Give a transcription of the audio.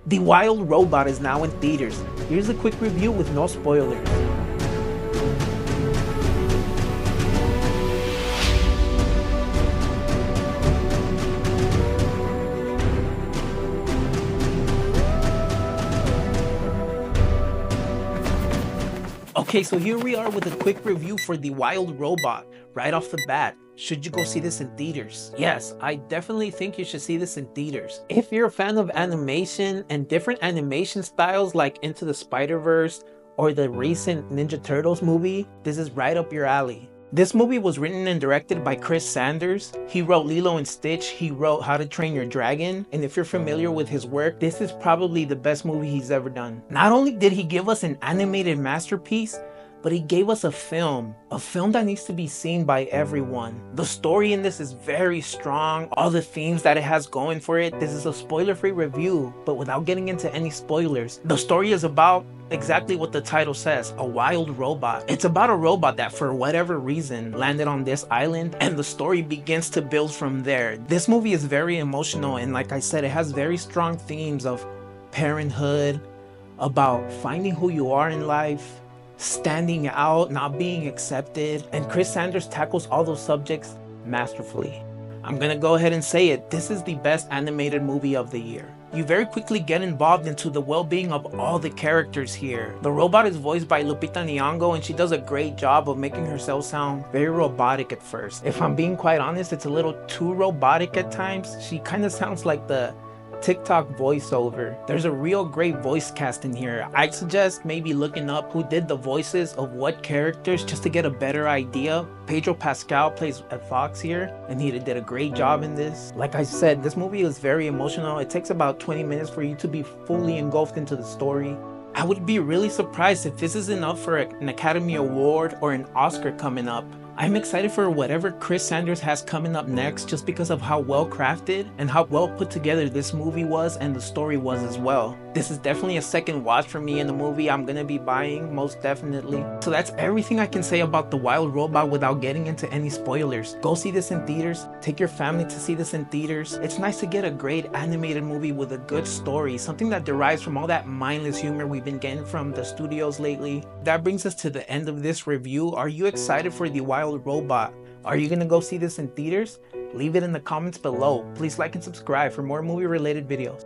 The Wild Robot is now in theaters. Here's a quick review with no spoilers. Okay, so here we are with a quick review for The Wild Robot. Right off the bat, should you go see this in theaters? Yes, I definitely think you should see this in theaters. If you're a fan of animation and different animation styles like Into the Spider-Verse or the recent Ninja Turtles movie, this is right up your alley. This movie was written and directed by Chris Sanders. He wrote Lilo and Stitch, he wrote How to Train Your Dragon, and if you're familiar with his work, this is probably the best movie he's ever done. Not only did he give us an animated masterpiece, but he gave us a film that needs to be seen by everyone. The story in this is very strong, all the themes that it has going for it. This is a spoiler-free review, but without getting into any spoilers. The story is about exactly what the title says, a wild robot. It's about a robot that for whatever reason landed on this island, and the story begins to build from there. This movie is very emotional, and like I said, it has very strong themes of parenthood, about finding who you are in life, standing out, not being accepted, and Chris Sanders tackles all those subjects masterfully. I'm gonna go ahead and say it, this is the best animated movie of the year. You very quickly get involved into the well-being of all the characters here. The robot is voiced by Lupita Nyong'o, and she does a great job of making herself sound very robotic at first. If I'm being quite honest, it's a little too robotic at times. She kind of sounds like the TikTok voiceover. There's a real great voice cast in here. I'd suggest maybe looking up who did the voices of what characters just to get a better idea. Pedro Pascal plays at Fox here, and he did a great job in this. Like I said, this movie is very emotional. It takes about 20 minutes for you to be fully engulfed into the story. I would be really surprised if this is enough for an Academy Award or an Oscar coming up. I'm excited for whatever Chris Sanders has coming up next just because of how well crafted and how well put together this movie was and the story was as well. This is definitely a second watch for me in the movie I'm gonna be buying, most definitely. So that's everything I can say about The Wild Robot without getting into any spoilers. Go see this in theaters, take your family to see this in theaters. It's nice to get a great animated movie with a good story, something that derives from all that mindless humor we've been getting from the studios lately. That brings us to the end of this review. Are you excited for The Wild Robot? Are you gonna go see this in theaters? Leave it in the comments below. Please like and subscribe for more movie related videos.